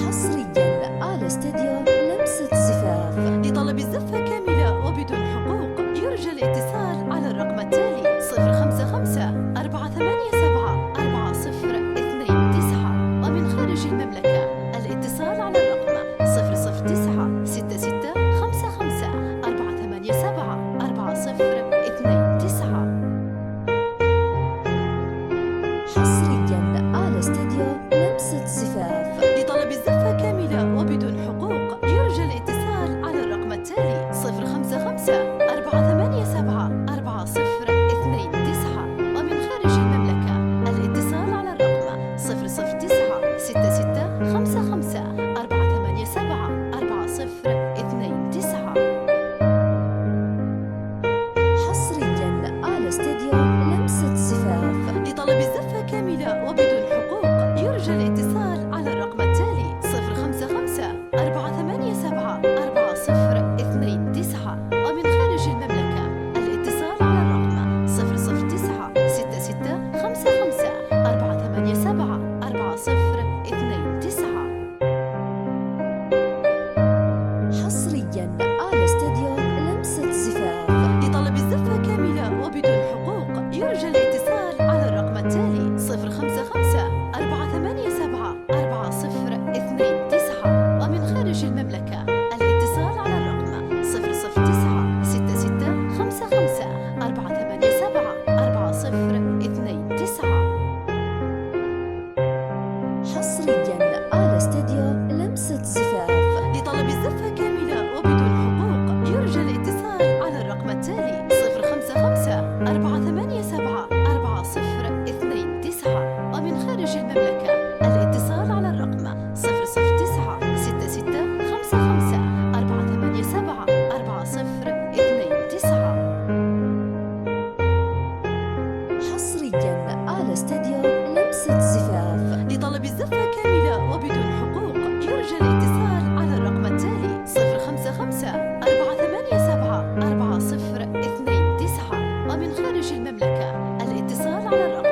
حصرياً على استديو لمسة زفاف. لطلب الزفة كاملة وبدون حقوق يرجى الاتصال على الرقم التالي 055 487 4029. ومن خارج المملكة الاتصال على الرقم 009 66 55 487 4029. حصرياً على استديو لمسة زفاف. لطلب الزفة كاملة وبدون حقوق يرجى الاتصال على الرقم التالي 055 487 4029. ومن خارج المملكة الاتصال على الرقم 009 66 55 487 4029. حصرياً على استديو لمسة زفاف. لطلب الزفة كاملة وبدون حقوق يرجى الاتصال على الرقم التالي 055 487 4029. ومن خارج المملكة الاتصال على الرقم 009 66 55 487 4029. حصرياً على استديو لمسة زفاف. لطلب الزفة كاملة وبدون حقوق يرجى الاتصال على الرقم التالي 055 487 4029. ومن خارج المملكة الاتصال على الرقم 009 66 55 487 4029. حصرياً على استديو لمسة زفاف. لطلب الزفة كاملة وبدون حقوق يرجى الاتصال على الرقم التالي 055 487 4029. ومن خارج المملكة الاتصال على الرقم 009 66 55 487 4029. حصرياً على استديو لمسة زفاف. لطلب الزفة كاملة وبدون حقوق يرجى الاتصال على الرقم التالي 055 487 4029. ومن خارج المملكة الاتصال على الرقم